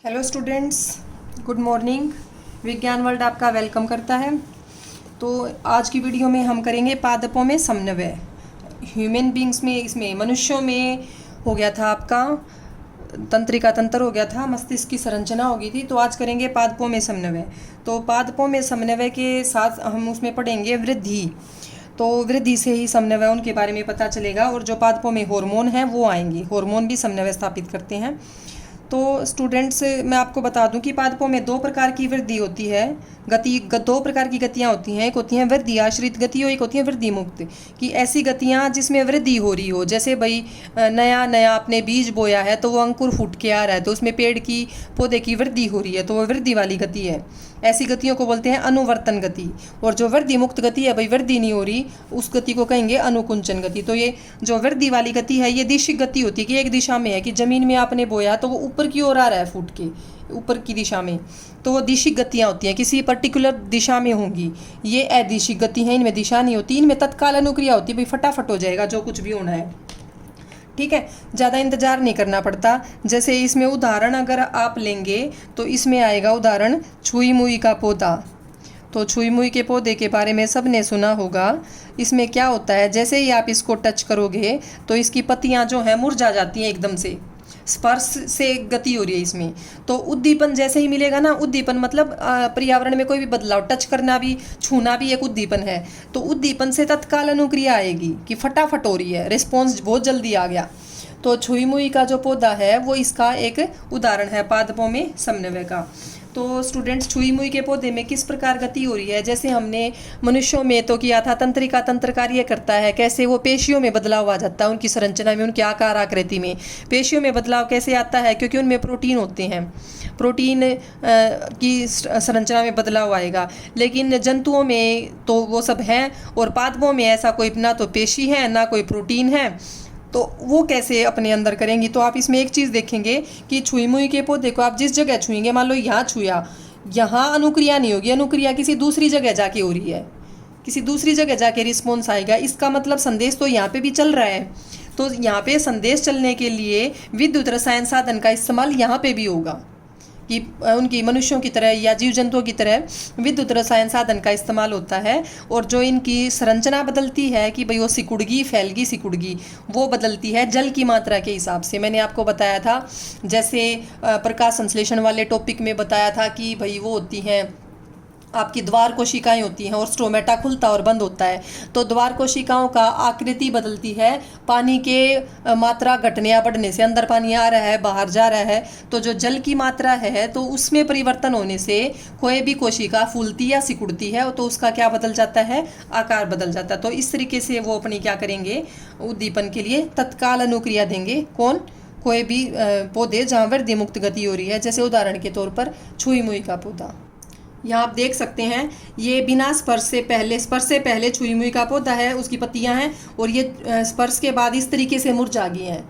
Hello students, good morning. विज्ञान world आपका welcome करता है। तो आज की वीडियो में हम करेंगे पादपों में समन्वय। ह्यूमन बींग्स में, इसमें मनुष्यों में हो गया था आपका तंत्रिका तंत्र हो गया था, मस्तिष्क की संरचना हो गई थी। तो आज करेंगे पादपों में समन्वय। तो पादपों में समन्वय के साथ हम उसमें पढ़ेंगे वृद्धि। तो वृद्धि से ही समन्वय उनके बारे में पता चलेगा। और जो पादपों में हार्मोन हैं वो आएंगे, हार्मोन भी समन्वय स्थापित करते हैं। तो स्टूडेंट्स, मैं आपको बता दूं कि पादपों में दो प्रकार की वृद्धि होती है। दो प्रकार की गतियां होती हैं। एक होती हैं वृद्धि आश्रित गति और एक होती है वृद्धि मुक्त। कि ऐसी गतियां जिसमें वृद्धि हो रही हो, जैसे भाई नया नया आपने बीज बोया है तो वो अंकुर फूट के आ रहा है, तो उसमें पेड़ की पौधे की वृद्धि हो रही है, तो वो वृद्धि वाली गति है। ऐसी गतियों को बोलते हैं अनुवर्तन गति। और जो वृद्धि मुक्त गति है, भाई वृद्धि नहीं हो रही, उस गति को कहेंगे अनुकुंचन गति। तो ये जो वृद्धि वाली गति है, ये दिशिक गति होती है कि एक दिशा में है, कि जमीन में आपने बोया तो वो ऊपर की ओर आ रहा है फूट के, ऊपर की दिशा में, तो वो दिशिक गतियाँ होती हैं, किसी पर्टिकुलर दिशा में होंगी। ये अदिशिक गति है, इनमें दिशा नहीं होती, इनमें तत्काल अनुक्रिया होती है, भाई फटाफट हो जाएगा जो कुछ भी होना है। ठीक है, ज़्यादा इंतजार नहीं करना पड़ता। जैसे इसमें उदाहरण अगर आप लेंगे तो इसमें आएगा उदाहरण छुई मुई का पौधा। तो छुई मुई के पौधे के बारे में सब ने सुना होगा। इसमें क्या होता है, जैसे ही आप इसको टच करोगे तो इसकी पत्तियां जो हैं मुरझा जाती हैं एकदम से, स्पर्श से गति हो रही है इसमें। तो उद्दीपन जैसे ही मिलेगा ना, उद्दीपन मतलब पर्यावरण में कोई भी बदलाव, टच करना भी छूना भी एक उद्दीपन है। तो उद्दीपन से तत्काल अनुक्रिया आएगी कि फटाफट हो रही है, रिस्पॉन्स बहुत जल्दी आ गया। तो छुई मुई का जो पौधा है वो इसका एक उदाहरण है पादपों में समन्वय का। तो स्टूडेंट्स, छुई मुई के पौधे में किस प्रकार गति हो रही है, जैसे हमने मनुष्यों में तो किया था, तंत्रिका तंत्र कार्य करता है, कैसे वो पेशियों में बदलाव आ जाता है, उनकी संरचना में, उनके आकार आकृति में पेशियों में बदलाव कैसे आता है, क्योंकि उनमें प्रोटीन होते हैं, प्रोटीन की संरचना में बदलाव आएगा। लेकिन जंतुओं में तो वो सब हैं, और पादपों में ऐसा कोई ना तो पेशी है ना कोई प्रोटीन है, तो वो कैसे अपने अंदर करेंगी। तो आप इसमें एक चीज़ देखेंगे कि छुई मुई के पौधे को आप जिस जगह छुएंगे, मान लो यहाँ छुया, यहाँ अनुक्रिया नहीं होगी, अनुक्रिया किसी दूसरी जगह जाके हो रही है, किसी दूसरी जगह जाके रिस्पॉन्स आएगा। इसका मतलब संदेश तो यहाँ पे भी चल रहा है। तो यहाँ पे संदेश चलने के लिए विद्युत रसायन साधन का इस्तेमाल यहाँ पे भी होगा, कि उनकी मनुष्यों की तरह या जीव जंतुओं की तरह विद्युत रसायन साधन का इस्तेमाल होता है। और जो इनकी संरचना बदलती है कि भाई वो सिकुड़गी, फैलगी, सिकुड़गी, वो बदलती है जल की मात्रा के हिसाब से। मैंने आपको बताया था, जैसे प्रकाश संश्लेषण वाले टॉपिक में बताया था कि भाई वो होती हैं आपकी द्वार कोशिकाएं होती हैं, और स्ट्रोमेटा खुलता और बंद होता है। तो द्वार कोशिकाओं का आकृति बदलती है पानी के मात्रा घटने या बढ़ने से। अंदर पानी आ रहा है, बाहर जा रहा है, तो जो जल की मात्रा है तो उसमें परिवर्तन होने से कोई भी कोशिका फूलती या सिकुड़ती है, तो उसका क्या बदल जाता है, आकार बदल जाता है। तो इस तरीके से वो अपनी क्या करेंगे, उद्दीपन के लिए तत्काल अनुक्रिया देंगे। कौन, कोई भी पौधे जहाँ वृद्धि मुक्त गति हो रही है, जैसे उदाहरण के तौर पर छुई मुई का पौधा। यहाँ आप देख सकते हैं, ये बिना स्पर्श से पहले छुई मुई का पौधा है, उसकी पत्तियां हैं, और ये स्पर्श के बाद इस तरीके से मुरझा गई हैं।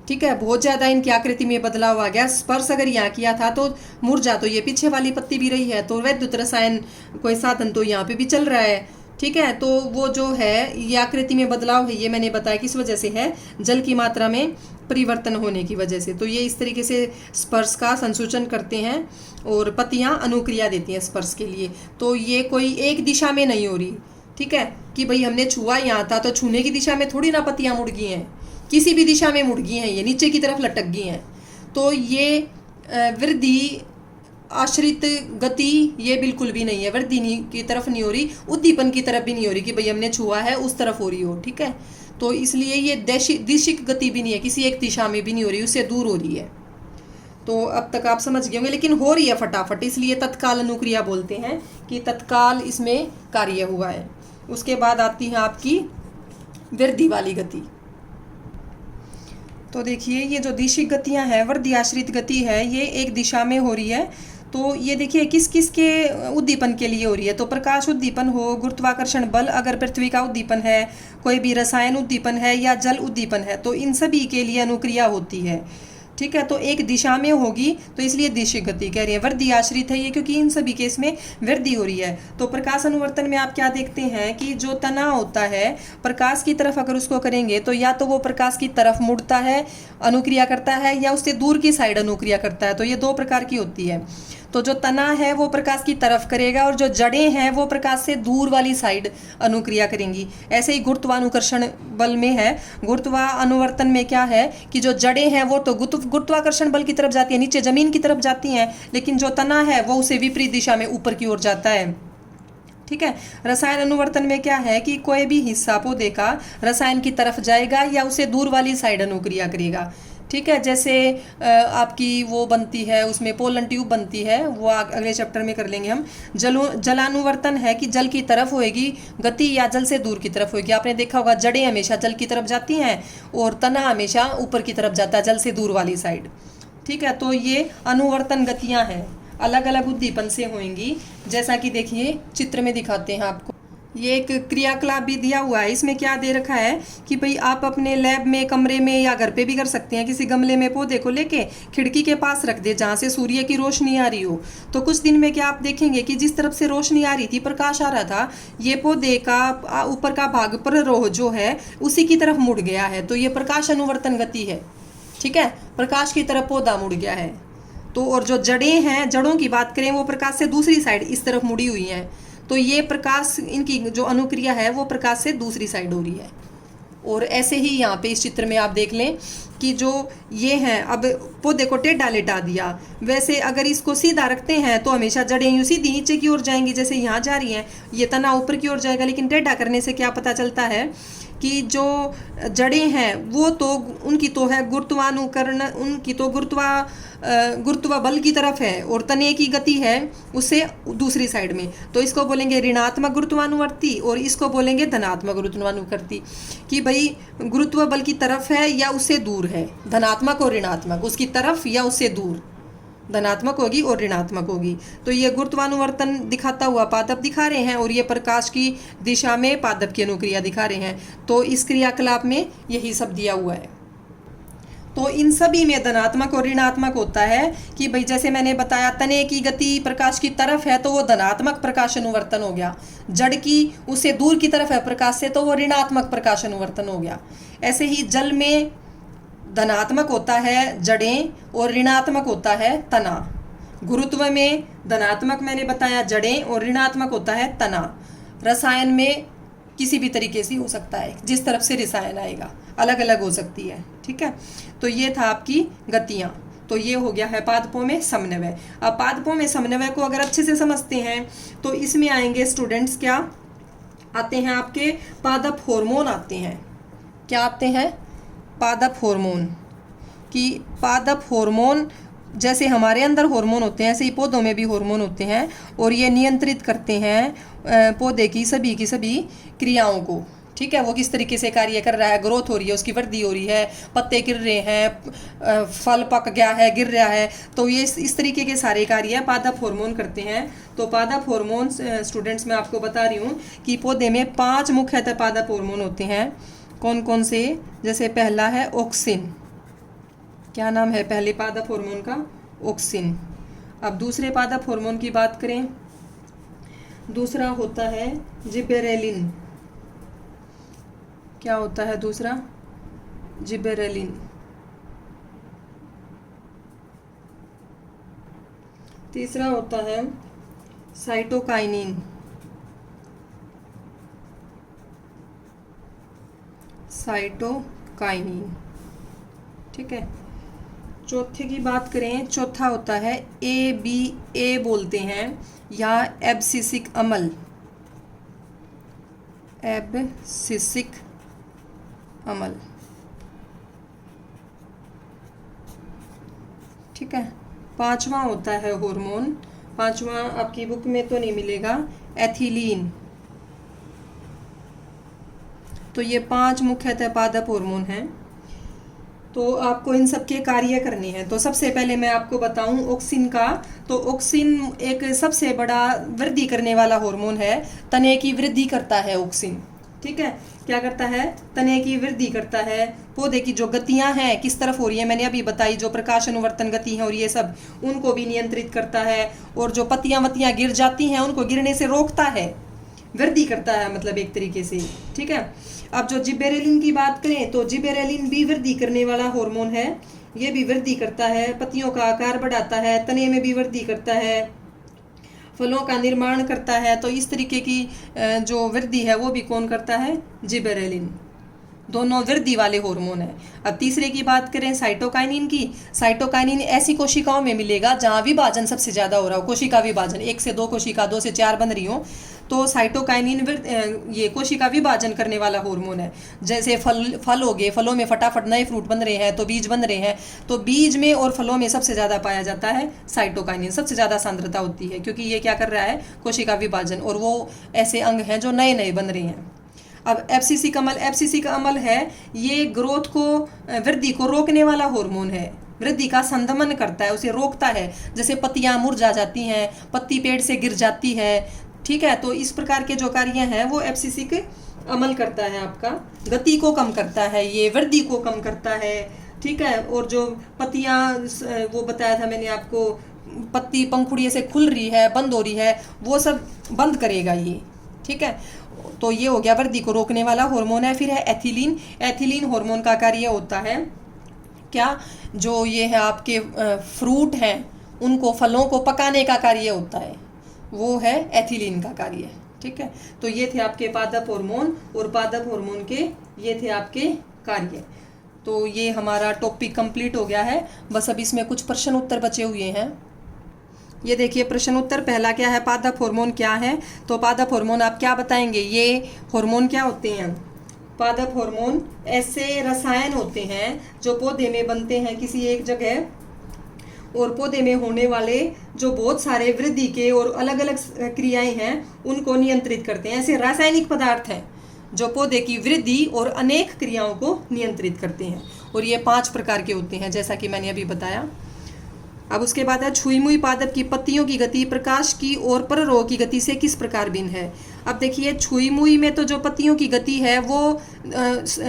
ठीक है, बहुत ज़्यादा इनकी आकृति में बदलाव आ गया। स्पर्श अगर यहाँ किया था तो मुरझा तो ये पीछे वाली पत्ती भी रही है, तो विद्युत रसायन कोई साधन तो यहाँ पे भी चल रहा है। ठीक है, तो वो जो है ये आकृति में बदलाव है, ये मैंने बताया किस वजह से है, जल की मात्रा में परिवर्तन होने की वजह से। तो ये इस तरीके से स्पर्श का संसूचन करते हैं और पत्तियां अनुक्रिया देती हैं स्पर्श के लिए। तो ये कोई एक दिशा में नहीं हो रही। ठीक है, कि भाई हमने छुआ यहाँ था तो छूने की दिशा में थोड़ी ना पत्तियां मुड़ गई हैं, किसी भी दिशा में मुड़ गई हैं, ये नीचे की तरफ लटक गई हैं। तो ये वृद्धि आश्रित गति ये बिल्कुल भी नहीं है, वृद्धि की तरफ नहीं हो रही, उद्दीपन की तरफ भी नहीं हो रही कि भाई हमने छुआ है उस तरफ हो रही हो। ठीक है, तो इसलिए ये दिशिक गति भी नहीं है, किसी एक दिशा में भी नहीं हो रही, उससे दूर हो रही है। तो अब तक आप समझ गए होंगे, लेकिन हो रही है फटाफट, इसलिए तत्काल अनुक्रिया बोलते हैं कि तत्काल इसमें कार्य हुआ है। उसके बाद आती है आपकी वृद्धि वाली गति। तो देखिए, ये जो दिशिक गतियां हैं, वृद्धि आश्रित गति है, ये एक दिशा में हो रही है। तो ये देखिए किस किस के उद्दीपन के लिए हो रही है। तो प्रकाश उद्दीपन हो, गुरुत्वाकर्षण बल अगर पृथ्वी का उद्दीपन है, कोई भी रसायन उद्दीपन है, या जल उद्दीपन है, तो इन सभी के लिए अनुक्रिया होती है। ठीक है, तो एक दिशा में होगी तो इसलिए दिशिक गति कह रही है। वृद्धि आश्रित है ये, क्योंकि इन सभी केस में वृद्धि हो रही है। तो प्रकाश अनुवर्तन में आप क्या देखते हैं कि जो तना होता है प्रकाश की तरफ अगर उसको करेंगे तो या तो वो प्रकाश की तरफ मुड़ता है, अनुक्रिया करता है, या उससे दूर की साइड अनुक्रिया करता है। तो ये दो प्रकार की होती है। तो जो तना है वो प्रकाश की तरफ करेगा और जो जड़ें हैं वो प्रकाश से दूर वाली साइड अनुक्रिया करेंगी। ऐसे ही गुरुत्वानुकर्षण बल में है। गुरुत्वानुवर्तन में क्या है कि जो जड़ें हैं वो तो गुरुत्वाकर्षण बल की तरफ जाती है, नीचे जमीन की तरफ जाती हैं, लेकिन जो तना है वो उसे विपरीत दिशा में ऊपर की ओर जाता है। ठीक है। रसायन अनुवर्तन में क्या है कि कोई भी हिस्सा पौधे का रसायन की तरफ जाएगा या उसे दूर वाली साइड अनुक्रिया करेगा। ठीक है, जैसे आपकी वो बनती है, उसमें पोलन ट्यूब बनती है, वो अगले चैप्टर में कर लेंगे हम। जलानुवर्तन है कि जल की तरफ होएगी गति या जल से दूर की तरफ होएगी। आपने देखा होगा जड़ें हमेशा जल की तरफ जाती हैं और तना हमेशा ऊपर की तरफ जाता है, जल से दूर वाली साइड। ठीक है, तो ये अनुवर्तन गतियाँ हैं, अलग अलग उद्दीपन से होंगी। जैसा कि देखिए चित्र में दिखाते हैं आपको। ये एक क्रियाकलाप भी दिया हुआ है। इसमें क्या दे रखा है कि भाई आप अपने लैब में, कमरे में या घर पे भी कर सकते हैं। किसी गमले में पौधे को लेके खिड़की के पास रख दे जहाँ से सूर्य की रोशनी आ रही हो। तो कुछ दिन में क्या आप देखेंगे कि जिस तरफ से रोशनी आ रही थी, प्रकाश आ रहा था, ये पौधे का ऊपर का भाग प्ररोह जो है उसी की तरफ मुड़ गया है। तो ये प्रकाश अनुवर्तन गति है। ठीक है, प्रकाश की तरफ पौधा मुड़ गया है। तो और जो जड़ें हैं, जड़ों की बात करें, वो प्रकाश से दूसरी साइड इस तरफ मुड़ी हुई हैं। तो ये प्रकाश, इनकी जो अनुक्रिया है वो प्रकाश से दूसरी साइड हो रही है। और ऐसे ही यहाँ पे इस चित्र में आप देख लें कि जो ये हैं, अब पौधे को टेढ़ा लेटा दिया, वैसे अगर इसको सीधा रखते हैं तो हमेशा जड़ें यूँ सीधी नीचे की ओर जाएंगी, जैसे यहाँ जा रही हैं। ये तना ऊपर की ओर जाएगा, लेकिन टेढ़ा करने से क्या पता चलता है कि जो जड़ें हैं वो तो उनकी तो है गुरुत्वानुकरण, उनकी तो गुरुत्वा बल की तरफ है, और तने की गति है उससे दूसरी साइड में। तो इसको बोलेंगे ऋणात्मक गुरुत्वानुवर्ती और इसको बोलेंगे धनात्मक गुरुत्वानुवर्ती। कि भाई गुरुत्व बल की तरफ है या उससे दूर है, धनात्मक और ऋणात्मक, उसकी तरफ या उससे दूर, धनात्मक होगी और ऋणात्मक होगी। तो ये गुरुत्वानुवर्तन दिखाता हुआ पादप दिखा रहे हैं और ये प्रकाश की दिशा में पादप की अनुक्रिया दिखा रहे हैं। तो इस क्रियाकलाप में यही सब दिया हुआ है। तो इन सभी में धनात्मक और ऋणात्मक होता है कि भाई जैसे मैंने बताया, तने की गति प्रकाश की तरफ है तो वो धनात्मक प्रकाश अनुवर्तन हो गया। जड़ की उससे दूर की तरफ है प्रकाश से, तो वो ऋणात्मक प्रकाश अनुवर्तन हो गया। ऐसे ही जल में धनात्मक होता है जड़ें और ऋणात्मक होता है तना। गुरुत्व में धनात्मक मैंने बताया जड़ें और ऋणात्मक होता है तना। रसायन में किसी भी तरीके से हो सकता है, जिस तरफ से रसायन आएगा अलग अलग हो सकती है। ठीक है, तो ये था आपकी गतियाँ। तो ये हो गया है पादपों में समन्वय। अब पादपों में समन्वय को अगर अच्छे से समझते हैं तो इसमें आएंगे स्टूडेंट्स, क्या आते हैं आपके पादप हार्मोन आते हैं। क्या आते हैं? पादप हार्मोन। कि पादप हार्मोन जैसे हमारे अंदर हार्मोन होते हैं ऐसे ही पौधों में भी हार्मोन होते हैं, और ये नियंत्रित करते हैं पौधे की सभी क्रियाओं को। ठीक है, वो किस तरीके से कार्य कर रहा है, ग्रोथ हो रही है, उसकी वृद्धि हो रही है, पत्ते गिर रहे हैं, फल पक गया है, गिर रहा है, तो ये इस तरीके के सारे कार्य पादप हार्मोन करते हैं। तो पादप हार्मोन स्टूडेंट्स मैं आपको बता रही हूँ कि पौधे में 5 मुख्यतः पादप हार्मोन होते हैं। कौन कौन से? जैसे पहला है ऑक्सिन। क्या नाम है पहले पादप हार्मोन का? ऑक्सिन। अब दूसरे पादप हार्मोन की बात करें, दूसरा होता है जिबेरेलिन। क्या होता है दूसरा? जिबेरेलिन। तीसरा होता है साइटोकाइनिन। साइटोकाइनिन। ठीक है, चौथे की बात करें, चौथा होता है ABA बोलते हैं, या एब्सिसिक अम्ल। एब्सिसिक अम्ल। ठीक है, पांचवा होता है हार्मोन, पांचवा आपकी बुक में तो नहीं मिलेगा, एथिलीन। तो ये 5 मुख्यतः पादप हार्मोन हैं। तो आपको इन सब के कार्य करने हैं। तो सबसे पहले मैं आपको बताऊं ऑक्सिन का। तो ऑक्सिन एक सबसे बड़ा वृद्धि करने वाला हार्मोन है, तने की वृद्धि करता है ऑक्सिन। ठीक है, क्या करता है, तने की वृद्धि करता है। पौधे की जो गतियां हैं किस तरफ हो रही है मैंने अभी बताई, जो प्रकाश अनुवर्तन गति है और ये सब, उनको भी नियंत्रित करता है। और जो पत्तियां वत्तियां गिर जाती हैं उनको गिरने से रोकता है, वृद्धि करता है मतलब एक तरीके से। ठीक है, अब जो जिबेरेलिन की बात करें तो जिबेरेलिन भी वृद्धि करने वाला हार्मोन है। ये भी वृद्धि करता है, पत्तियों का आकार बढ़ाता है, तने में भी वृद्धि करता है, फलों का निर्माण करता है। तो इस तरीके की जो वृद्धि है वो भी कौन करता है, जिबेरेलिन। दोनों वृद्धि वाले हार्मोन है। अब तीसरे की बात करें साइटोकाइनिन की। साइटोकाइनिन ऐसी कोशिकाओं में मिलेगा जहां विभाजन सबसे ज्यादा हो रहा हो, कोशिका विभाजन, 1 से 2 कोशिका, 2 से 4 बन रही हो, तो साइटोकाइनिन ये कोशिका विभाजन करने वाला हार्मोन है। जैसे फल हो गए, फलों में फटाफट नए फ्रूट बन रहे हैं तो बीज बन रहे हैं, तो बीज में और फलों में सबसे ज़्यादा पाया जाता है साइटोकाइनिन, सबसे ज़्यादा सांद्रता होती है, क्योंकि ये क्या कर रहा है, कोशिका विभाजन, और वो ऐसे अंग हैं जो नए नए बन रहे हैं। अब एफसीसी का अमल है, ये ग्रोथ को, वृद्धि को रोकने वाला हार्मोन है, वृद्धि का संदमन करता है, उसे रोकता है। जैसे पत्तियां मुरझा जाती हैं, पत्ती पेड़ से गिर जाती है, ठीक है, तो इस प्रकार के जो कार्य हैं वो एफसीसी के अमल करता है। आपका गति को कम करता है, ये वृद्धि को कम करता है। ठीक है, और जो पत्तियां, वो बताया था मैंने आपको, पत्ती पंखुड़ियों से खुल रही है, बंद हो रही है, वो सब बंद करेगा ये। ठीक है, तो ये हो गया वृद्धि को रोकने वाला हार्मोन है। फिर है एथिलीन। एथिलीन हार्मोन का कार्य होता है क्या, जो ये है आपके फ्रूट हैं उनको, फलों को पकाने का कार्य होता है, वो है एथिलीन का कार्य। ठीक है, तो ये थे आपके पादप हार्मोन, और पादप हार्मोन के ये थे आपके कार्य। तो ये हमारा टॉपिक कंप्लीट हो गया है। बस अब इसमें कुछ प्रश्न उत्तर बचे हुए हैं। ये देखिए प्रश्न उत्तर, पहला क्या है, पादप हार्मोन क्या है। तो पादप हार्मोन आप क्या बताएंगे, ये हार्मोन क्या होते हैं। पादप हार्मोन ऐसे रसायन होते हैं जो पौधे में बनते हैं किसी एक जगह, और पौधे में होने वाले जो बहुत सारे वृद्धि के और अलग अलग क्रियाएं हैं उनको नियंत्रित करते हैं। ऐसे रासायनिक पदार्थ हैं जो पौधे की वृद्धि और अनेक क्रियाओं को नियंत्रित करते हैं, और ये 5 प्रकार के होते हैं जैसा कि मैंने अभी बताया। अब उसके बाद है छुई मुई पादप की पत्तियों की गति प्रकाश की और पररोह की गति से किस प्रकार भिन्न है। अब देखिए छुई मुई में तो जो पत्तियों की गति है वो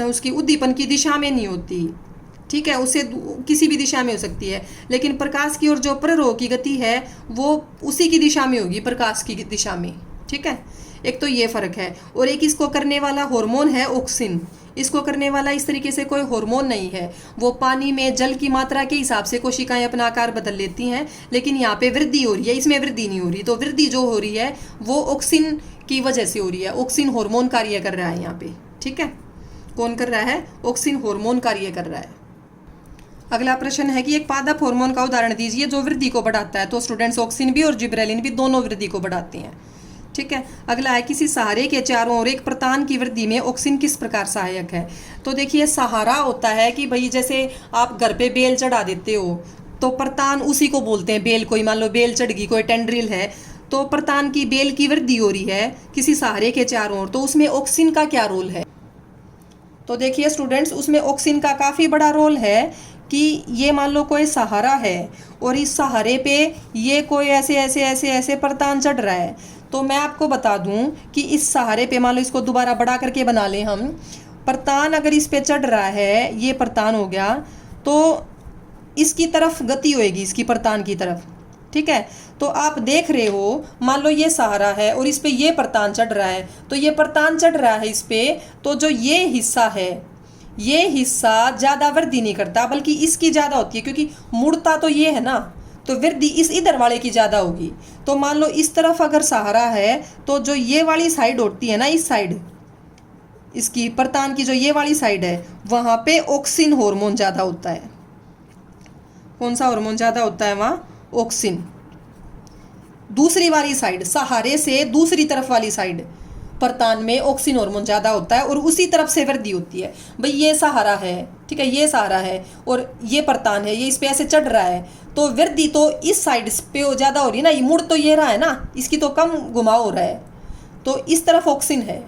उसकी उद्दीपन की दिशा में नहीं होती, ठीक है, उसे किसी भी दिशा में हो सकती है, लेकिन प्रकाश की ओर जो पररोह की गति है वो उसी की दिशा में होगी, प्रकाश की दिशा में। ठीक है, एक तो ये फर्क है। और एक इसको करने वाला हार्मोन है ऑक्सिन। इसको करने वाला इस तरीके से कोई हार्मोन नहीं है, वो पानी में जल की मात्रा के हिसाब से कोशिकाएं अपना आकार बदल लेती हैं, लेकिन यहाँ पे वृद्धि हो रही है, इसमें वृद्धि नहीं हो रही। तो वृद्धि जो हो रही है वो ऑक्सिन की वजह से हो रही है, ऑक्सिन हार्मोन कार्य कर रहा है यहाँ पे। ठीक है, कौन कर रहा है, ऑक्सिन हार्मोन कार्य कर रहा है। अगला प्रश्न है कि एक पादप हार्मोन का उदाहरण दीजिए जो वृद्धि को बढ़ाता है। तो स्टूडेंट्स ऑक्सिन भी और जिब्रेलिन भी दोनों वृद्धि को बढ़ाते हैं। ठीक है, अगला है किसी सहारे के चारों ओर एक प्रतान की वृद्धि में ऑक्सिन किस प्रकार सहायक है। तो देखिए सहारा होता है कि भाई जैसे आप घर पे बेल चढ़ा देते हो तो प्रतान उसी को बोलते हैं, बेल, कोई मान लो बेल चढ़ गई, कोई टेंड्रिल है, तो प्रतान की बेल की वृद्धि हो रही है किसी सहारे के चारों ओर, तो उसमें ऑक्सिन का क्या रोल है। तो देखिए स्टूडेंट्स उसमें ऑक्सिन का काफ़ी बड़ा रोल है कि ये मान लो कोई सहारा है और इस सहारे पे ये कोई ऐसे ऐसे ऐसे ऐसे प्रतान चढ़ रहा है, तो मैं आपको बता दूं कि इस सहारे पे मान लो इसको दोबारा बड़ा करके बना लें हम, प्रतान अगर इस पे चढ़ रहा है, ये प्रतान हो गया, तो इसकी तरफ गति होएगी, इसकी प्रतान की तरफ। ठीक है, तो आप देख रहे हो मान लो ये सहारा है और इस पे ये प्रतान चढ़ रहा है, तो ये प्रतान चढ़ रहा है इस पे, तो जो ये हिस्सा है ये हिस्सा ज़्यादा वृद्धि नहीं करता बल्कि इसकी ज़्यादा होती है, क्योंकि मुड़ता तो ये है ना, तो वृद्धि इस इधर वाले की ज़्यादा होगी। तो मान लो इस तरफ अगर सहारा है तो जो ये वाली साइड होती है ना, इस साइड इसकी प्रतान की जो ये वाली साइड है वहाँ पे ऑक्सिन हार्मोन ज़्यादा होता है। कौन सा हार्मोन ज़्यादा होता है वहाँ, ऑक्सिन। दूसरी वाली साइड, सहारे से दूसरी तरफ वाली साइड प्रतान में ऑक्सिन हार्मोन ज़्यादा होता है और उसी तरफ से वृद्धि होती है। भाई ये सहारा है, ठीक है, ये सहारा है और ये प्रतान है, ये इस पे ऐसे चढ़ रहा है, तो वृद्धि तो इस साइड पे ज़्यादा हो रही है ना, ये मुड़ तो ये रहा है ना, इसकी तो कम घुमाव हो रहा है, तो इस तरफ ऑक्सिन है,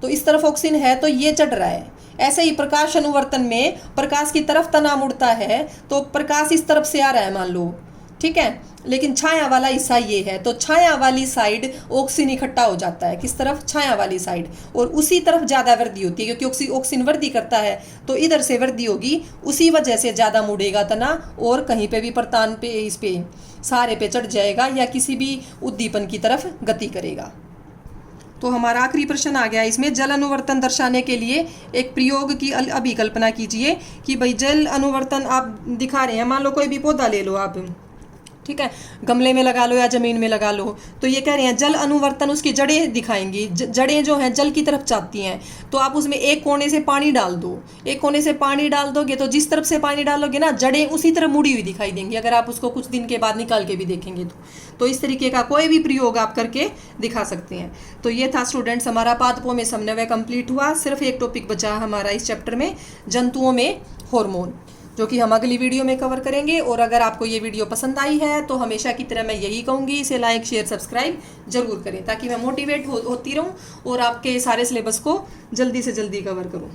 तो इस तरफ ऑक्सिन है तो ये चढ़ रहा है। ऐसे ही प्रकाश अनुवर्तन में प्रकाश की तरफ तना मुड़ता है तो प्रकाश इस तरफ से आ रहा है मान लो, ठीक है। लेकिन छाया वाला हिस्सा ये है, तो छाया वाली साइड ऑक्सीजन इकट्ठा हो जाता है, किस तरफ, छाया वाली साइड, और उसी तरफ ज़्यादा वृद्धि होती है क्योंकि ऑक्सीजन वृद्धि करता है, तो इधर से वृद्धि होगी, उसी वजह से ज़्यादा मुड़ेगा तना और कहीं पे भी प्रतान पे, इस पे सारे पे चढ़ जाएगा या किसी भी उद्दीपन की तरफ गति करेगा। तो हमारा आखिरी प्रश्न आ गया इसमें, जल अनुवर्तन दर्शाने के लिए एक प्रयोग की अभी कल्पना कीजिए कि भाई जल अनुवर्तन आप दिखा रहे हैं, मान लो कोई भी पौधा ले लो आप, ठीक है, गमले में लगा लो या ज़मीन में लगा लो, तो ये कह रहे हैं जल अनुवर्तन उसकी जड़ें दिखाएंगी, जड़ें जो हैं जल की तरफ चाहती हैं, तो आप उसमें एक कोने से पानी डाल दो, एक कोने से पानी डाल दोगे तो जिस तरफ से पानी डालोगे ना जड़ें उसी तरफ मुड़ी हुई दिखाई देंगी, अगर आप उसको कुछ दिन के बाद निकाल के भी देखेंगे तो इस तरीके का कोई भी प्रयोग आप करके दिखा सकते हैं। तो ये था स्टूडेंट्स हमारा पादपों में समन्वय कंप्लीट हुआ। सिर्फ एक टॉपिक बचा हमारा इस चैप्टर में, जंतुओं में हार्मोन, जो कि हम अगली वीडियो में कवर करेंगे। और अगर आपको ये वीडियो पसंद आई है तो हमेशा की तरह मैं यही कहूँगी, इसे लाइक शेयर सब्सक्राइब जरूर करें ताकि मैं मोटिवेट होती रहूँ और आपके सारे सिलेबस को जल्दी से जल्दी कवर करूँ।